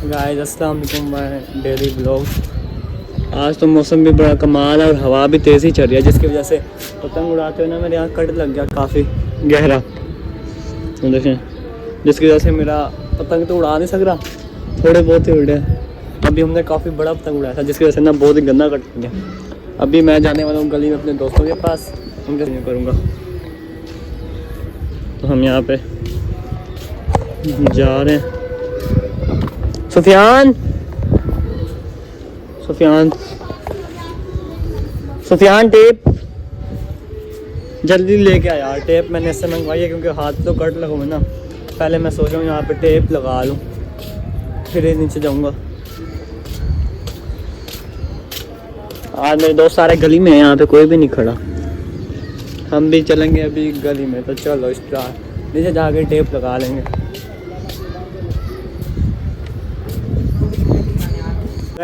Guys अस्सलाम वालेकुम, my daily blog. आज तो मौसम भी बड़ा कमाल है और हवा भी तेज़ ही चल रही है, जिसकी वजह से पतंग उड़ाते हुए ना मेरे यहाँ कट लग गया काफ़ी गहरा। तो देखें, जिसकी वजह से मेरा पतंग तो उड़ा नहीं सक रहा, थोड़े बहुत ही उड़े। अभी हमने काफ़ी बड़ा पतंग उड़ाया था, जिसकी वजह से ना बहुत ही गंदा कट लग गया। अभी मैं जाने वाला हूँ गली में अपने दोस्तों के पास, उनके साथ करूँगा। तो हम यहाँ पे जा रहे हैं। सुफियान सुफियान सुफियान टेप जल्दी लेके आया यार। टेप मैंने इससे मंगवाई है क्योंकि हाथ तो कट लगा हुआ ना। पहले मैं सोच रहा हूँ यहाँ पे टेप लगा लूँ, फिर नीचे जाऊँगा। आज मेरे दोस्त सारे गली में हैं, यहाँ पे कोई भी नहीं खड़ा। हम भी चलेंगे अभी गली में, तो चलो इस नीचे जाके टेप लगा लेंगे।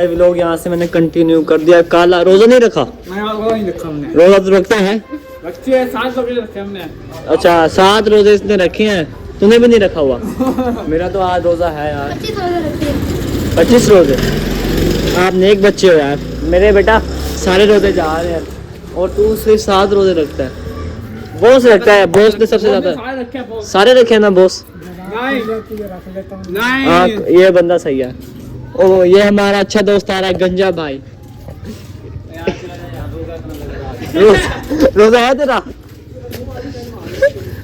व्लॉग यहाँ से मैंने कंटिन्यू कर दिया। काला रोजा नहीं रखा? नहीं रखा हमने। रोजा तो रखता है? रखते हैं, 7 रोजे रखे हमने। अच्छा 7 रोजे इसने रखे हैं, तूने भी नहीं रखा हुआ? मेरा तो आज रोजा है यार। 25 रोजे। आप नेक बच्चे हो यार। मेरे बेटा सारे रोजे जा रहे हैं और तू सिर्फ 7 रोजे रखता है। बॉस रखता है, बॉस ने सबसे ज्यादा सारे रखे हैं ना बॉस? नहीं, ये बंदा सही है। ओ ये हमारा अच्छा दोस्त आ रहा है, गंजा भाई। रोजा है तेरा?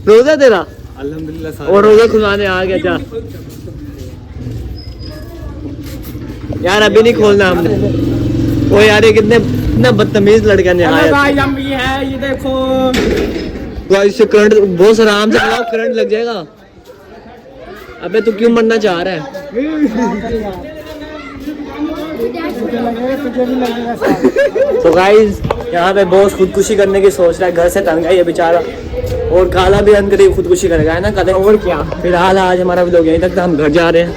रोजा तेरा? अल्हम्दुलिल्लाह। और रोजा खुलवाने आ गया क्या? यार अभी नहीं खोलना हमने। ओ यार ये कितना बदतमीज लड़का है। भाई ये है, ये देखो भाई इससे करंट बहुत आराम से लगाओ, करंट लग जाएगा। अबे तू क्यों मरना चाह रहा है? तो गाइस यहाँ पे बॉस खुदकुशी करने की सोच रहा है, घर से तंग है ये बेचारा। और काला भी अंदर ही खुदकुशी करेगा, है ना कदे? और क्या। फिलहाल आज हमारा व्लॉग यहीं तक था, हम घर जा रहे हैं।